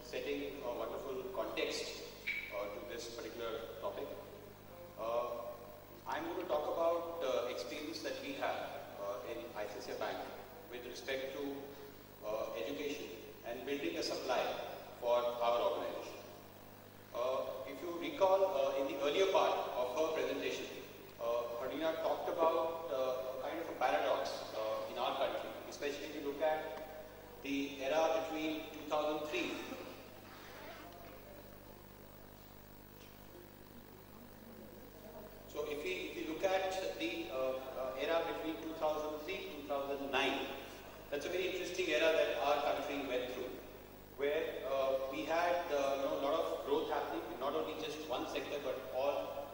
setting a wonderful context to this particular topic. I'm going to talk about experience that we have in ICICI Bank with respect to education and building a supply for our organization. If you recall, in the earlier part of her presentation, Harina talked about kind of a paradox in our country, especially if you look at the era between 2003 So if we look at the era between 2003-2009, that's a very interesting era that our country went through, where we had a lot of growth happening in not only just one sector but all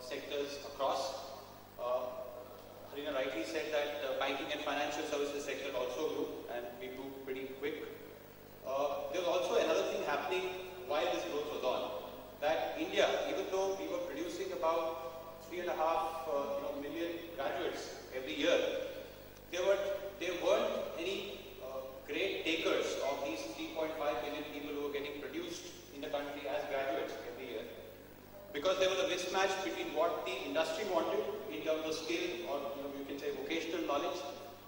sectors across. Harina rightly said that the banking and financial services sector also grew, and we grew pretty quick. There was also another thing happening while this growth was on, that India, even though we were producing about 3.5 million graduates every year, there weren't any great takers of these 3.5 million people who were getting produced in the country as graduates every year, because there was a mismatch between what the industry wanted in terms of skill, or you can say vocational knowledge,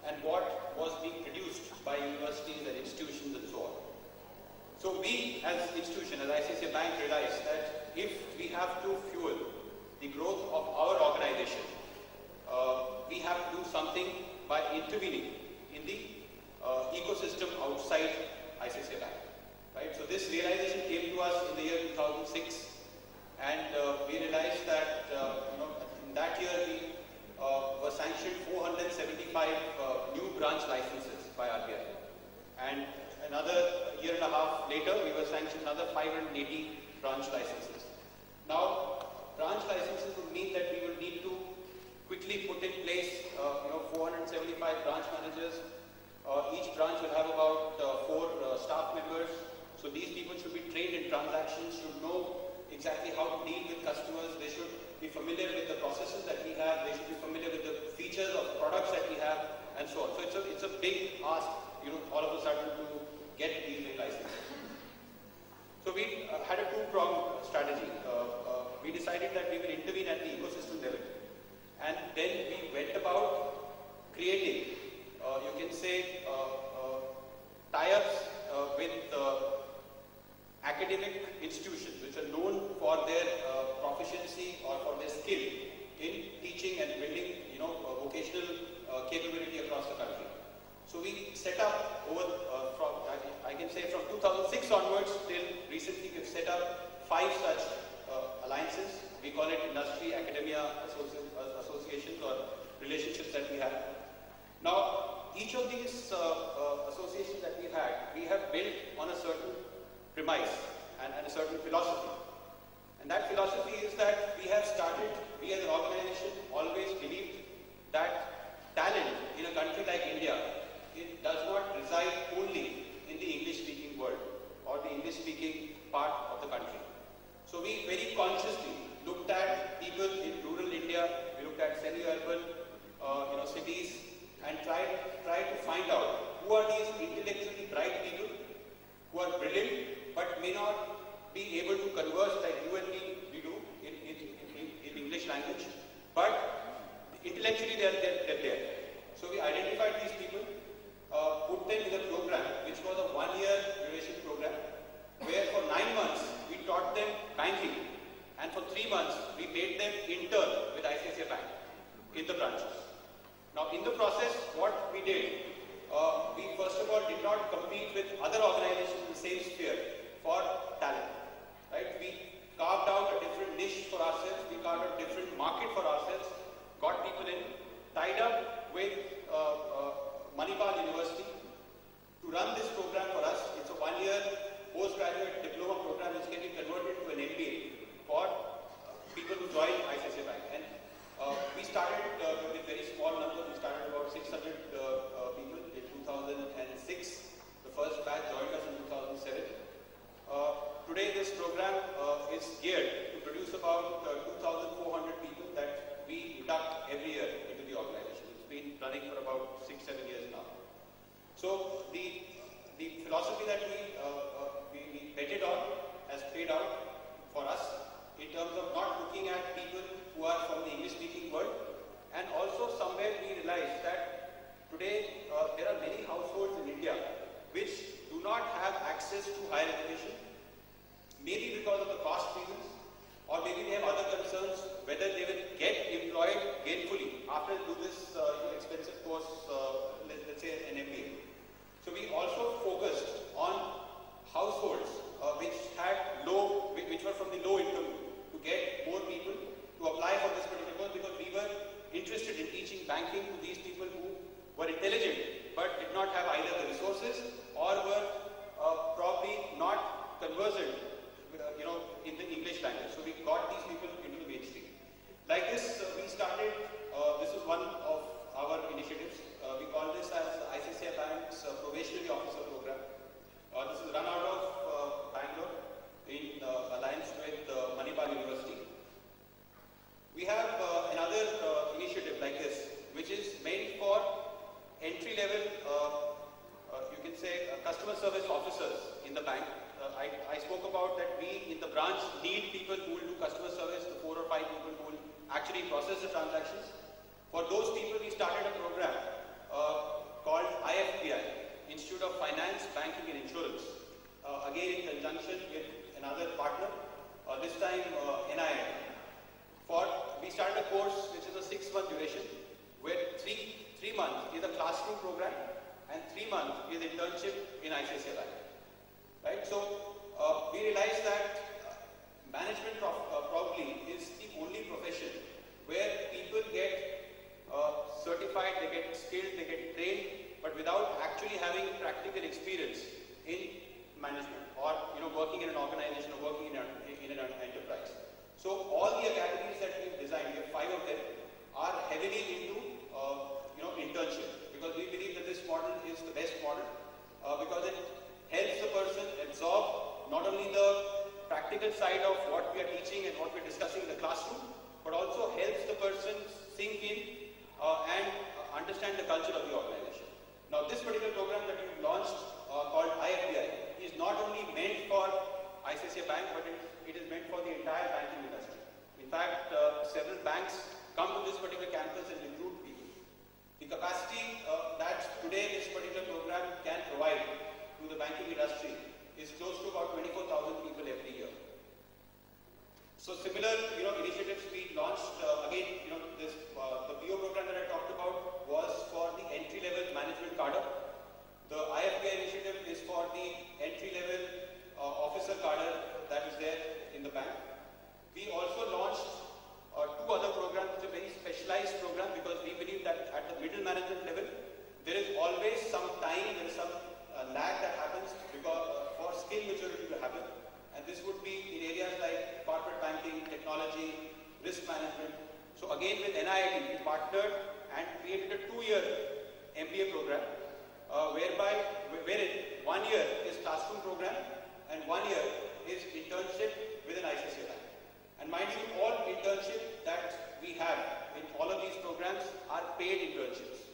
and what was being produced by universities and institutions and so on. So we as an institution, as ICICI Bank, realized that if we have to fuel the growth of our organization, we have to do something by intervening in the ecosystem outside ICICI Bank. Right? So this realization came to us in the year 2006, and we realized that in that year we were sanctioned 475 new branch licenses by RBI, and another year and a half later we were sanctioned another 580 branch licenses. Now, branch licenses would mean that we will need to quickly put in place 475 branch managers. Each branch will have about 4 staff members. So these people should be trained in transactions, should know exactly how to deal with customers. They should be familiar with the processes that we have. They should be familiar with the features of products that we have, and so on. So it's a big ask, all of a sudden to get these licenses. So we had a two-pronged strategy. We decided that we will intervene at the ecosystem level, and then we went about creating, you can say, tie-ups with academic institutions which are known for their proficiency or for their skill in teaching and building, vocational capability across the country. So we set up I can say from 2006 onwards till recently, we've set up 5 such alliances. We call it industry academia associations or relationships that we have. Now, each of these associations that we have built on a certain premise and a certain philosophy. And that philosophy is that we as an organization always believed that talent in a country like India, it does not reside only in the English-speaking world or the English-speaking part of the country. So we very consciously looked at people in rural India, we looked at semi-urban cities, and tried to find out who are these intellectually bright people who are brilliant but may not be able to converse like you and me we do in English language, but intellectually they're there. So we identified these people, put them in a program which was a 1-year duration program, where for 9 months we taught them banking, and for 3 months we made them intern with ICICI Bank in the branches. Now in the process, what we did, we first of all did not compete with other organizations in the same sphere for talent. Right? We carved out a different niche for ourselves, we carved out a different market for ourselves, got people in, tied up with Manipal University to run this program for us. It's a 1-year postgraduate diploma program which can be converted to an MBA for people who join ICICI Bank. And we started with very small numbers. We started about 600 people in 2006. The first batch joined us in 2007. Today this program is geared to produce about 2,400 people that we induct every year into the organization. It's been running for about 6-7 years now. So the philosophy that we we betted on has played out for us in terms of not looking at people who are from the English-speaking world, and also somewhere we realized that today there are many households in India which do not have access to higher education, maybe because of the cost reasons, or maybe they have other concerns whether they will get employed gainfully after they do this expensive course, let's say an MBA. So we also focused on households which were from the low income to get more people to apply for this particular course, because we were interested in teaching banking to these people who were intelligent but did not have either the resources or were probably not conversant in the English language. So we got these people into the mainstream. Like this, we started, this is one of our initiatives. We call this as ICICI Bank's Probationary Officer Program. This is run out of Bangalore in alliance with Manipal University. We have another initiative like this, which is meant for entry-level, you can say, customer service officers in the bank. I spoke about that we in the branch need people who will do customer service, the 4 or 5 people who will actually process the transactions. For those people, we started a program called IFPI, Institute of Finance, Banking and Insurance, again in conjunction with another partner, this time NIIT. We started a course which is a 6-month duration, where 3 months is a classroom program and 3 months is internship in ICICI Bank. Right? So we realized that management probably is the only profession where people get certified, they get skilled, they get trained, but without actually having practical experience in management or working in an organization or working in an enterprise. So all the academies that we've designed, we have 5 of them, are heavily into internship, because we believe that this model is the best model because it helps the person absorb not only the practical side of what we are teaching and what we are discussing in the classroom, but also helps the person sink in and understand the culture of the organization. Now, this particular program that we've launched called IFPI is not only meant for ICICI Bank, but it is meant for the entire banking industry. In fact, several banks come to this particular campus and recruit people. The capacity that today this particular program can provide to the banking industry is close to about 24,000 people every year. So similar initiatives we launched, again, the PO program that I talked about was for the entry-level management cadre. The IFPI initiative is for the entry-level officer cadre that is there in the bank. We also launched 2 other programs, which are very specialized program, because we believe that at the middle management level, there is always some time, there is some lag that happens because for skill maturity to happen. And this would be in areas like corporate banking, technology, risk management. So again with NIIT, we partnered and created a 2-year MBA program, wherein 1 year is classroom program and 1 year is internship within ICICI Bank. And mind you, all internships that we have in all of these programs are paid internships.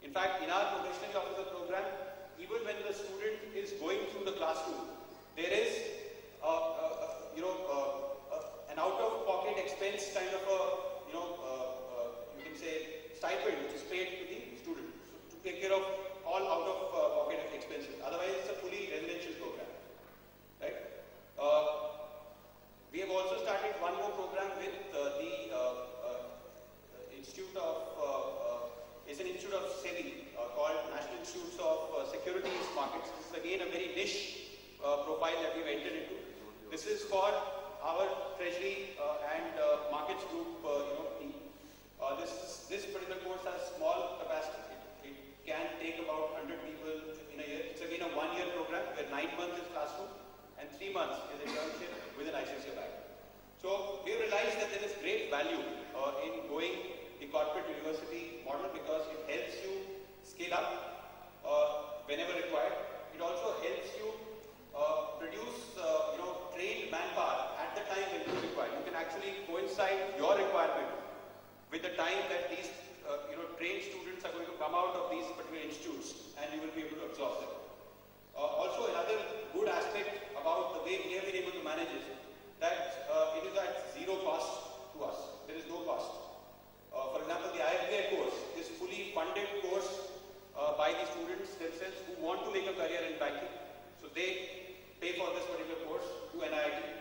In fact, in our probationary officer program, even when the student is going through the classroom, there is an out-of-pocket expense kind of you can say stipend which is paid to the student to take care of all out-of-pocket expenses. Otherwise, it's a fully residential program, right? We have also started one more program with the Institute of, it's an institute of SEBI called National Institutes of Securities Markets. This is again a very niche profile that we've entered into. This is for our treasury and markets group team. This particular course has small capacity. It can take about 100 people in a year. It's again a 1-year program where 9 months is classroom and 3 months is internship within ICICI Bank. So we realized that there is great value in going the corporate university model, because it helps you scale up whenever required. It also helps you produce trained manpower at the time when you require. You can actually coincide your requirement with the time that these trained students are going to come out of these particular institutes, and you will be able to absorb them. Also, another good aspect about about the way we have been able to manage it, that it is at zero cost to us. There is no cost. For example, the IFBI course is fully funded course by the students themselves who want to make a career in banking. So they pay for this particular course to NIIT.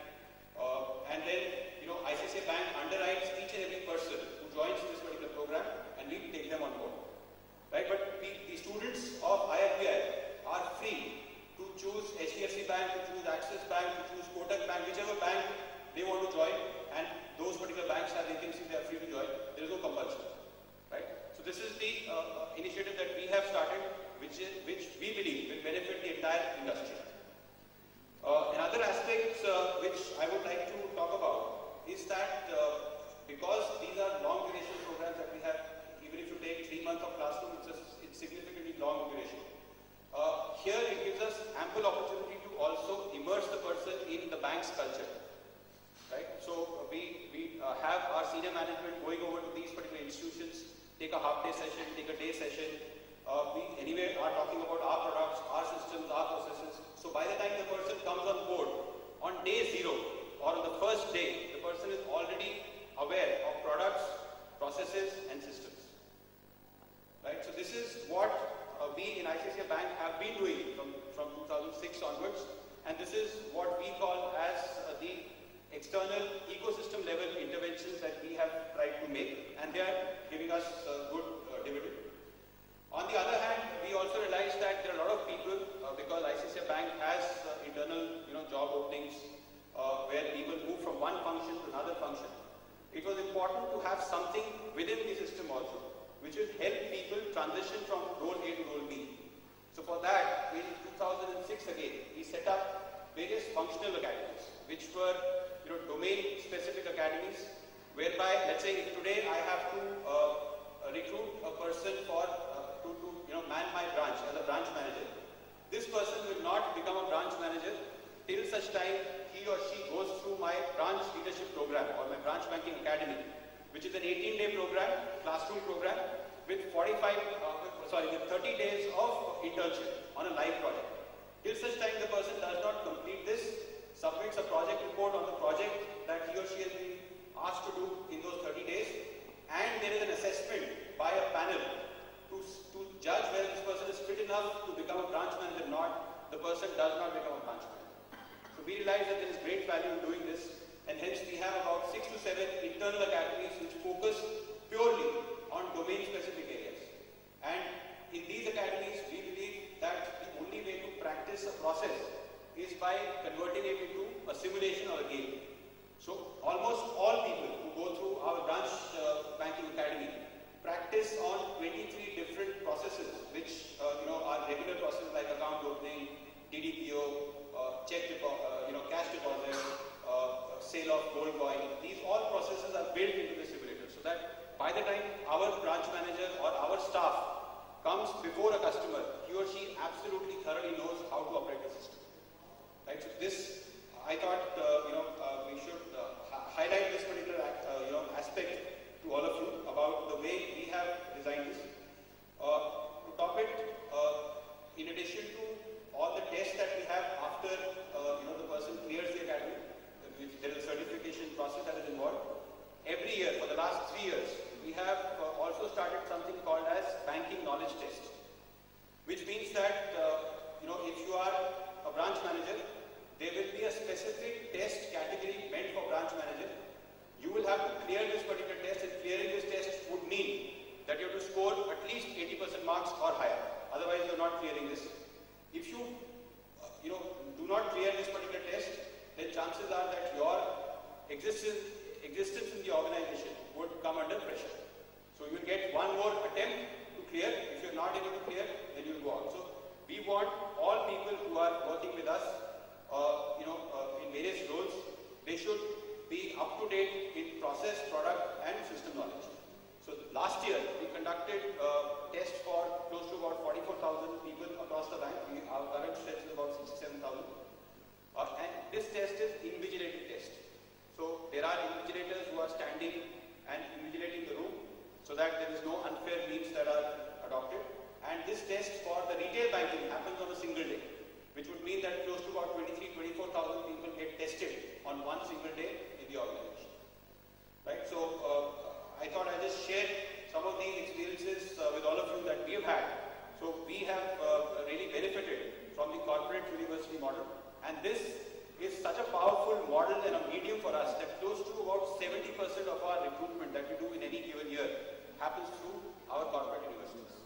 And then, ICICI Bank underwrites each and every person who joins this particular program, and we take them on board. Right? But the students of IFBI are free to choose HDFC Bank, to choose Axis Bank, to choose Kotak Bank, whichever bank they want to join, and those particular banks have vacancies, they are free to join. There is no compulsion. Right? So this is the initiative that we have started, which we believe will benefit the entire industry. Another aspect which I would like to talk about is that because these are long duration programs that we have, even if you take 3 months of classroom, it's significantly long duration. Here it gives us ample opportunity to also immerse the person in the bank's culture. Right? So we have our senior management going over to these particular institutions, take a half-day session, take a day session. We anyway are talking about our products, our systems, our processes. So by the time the person comes on board, on day 0 or on the first day, the person is already aware of products, processes and systems. Right? So this is what we in ICICI Bank have been doing from 2006 onwards, and this is what we call as the external ecosystem level interventions that we have tried to make, and they are giving us good dividend. On the other hand, we also realized that there are a lot of people, because ICICI Bank has internal job openings where people move from one function to another function. It was important to have something within the system also, which will help people transition from role A to role B. So for that, in 2006 again, we set up various functional academies, which were domain-specific academies, whereby, let's say, if today I have to recruit a person for to man my branch as a branch manager. This person will not become a branch manager till such time he or she goes through my branch leadership program or my branch banking academy, which is an 18-day program, classroom program, with 30 days of internship on a live project. Till such time the person does not complete this, submits a project report on the project that he or she has been asked to do in those 30 days, and there is an assessment by a panel to judge whether this person is fit enough to become a branch manager or not. The person does not become a branch manager. So we realize that there is great value in doing this, and hence we have about 6 to 7 internal academies which focus purely on domain-specific areas. And in these academies, we believe that the only way to practice a process is by converting it into a simulation or a game. So almost all people who go through our branch banking academy practice on 23 different processes, which are regular processes like account opening, DDPO, check deposit, cash deposit, sale of gold coin. These all processes are built into the simulator, so that by the time our branch manager or our staff comes before a customer, he or she absolutely thoroughly knows how to operate the system. Right? So this, I thought, we should highlight this particular aspect to all of you about the way we have designed this. To top it, in addition to all the tests that we have after the person clears the academy, there is a certification process that is involved. Every year, for the last 3 years, we have also started something called as banking knowledge test, which means that if you are a branch manager, there will be a specific test category meant for branch manager. You will have to clear this particular test, and clearing this test would mean that you have to score at least 80% marks or higher. Otherwise, you are not clearing this. If you do not clear this particular test, then chances are that your existence in the organization would come under pressure. So you will get one more attempt to clear. If you are not able to clear, then you will go out. So we want all people who are working with us, in various roles, they should be up to date in process, product and system knowledge. So last year we conducted tests for close to about 44,000 people across the bank. Our current test is about 67,000. And this test is invigilated test. So there are invigilators who are standing and invigilating the room so that there is no unfair means that are adopted. And this test for the retail banking happens on a single day, which would mean that close to about 24,000 people get tested on one single day in the organization. Right? So I thought I'd just share some of the experiences with all of you that we have had. So we have really benefited from the corporate university model, and this is such a powerful model and a medium for us that close to about 70% of our recruitment that we do in any given year happens through our corporate universities.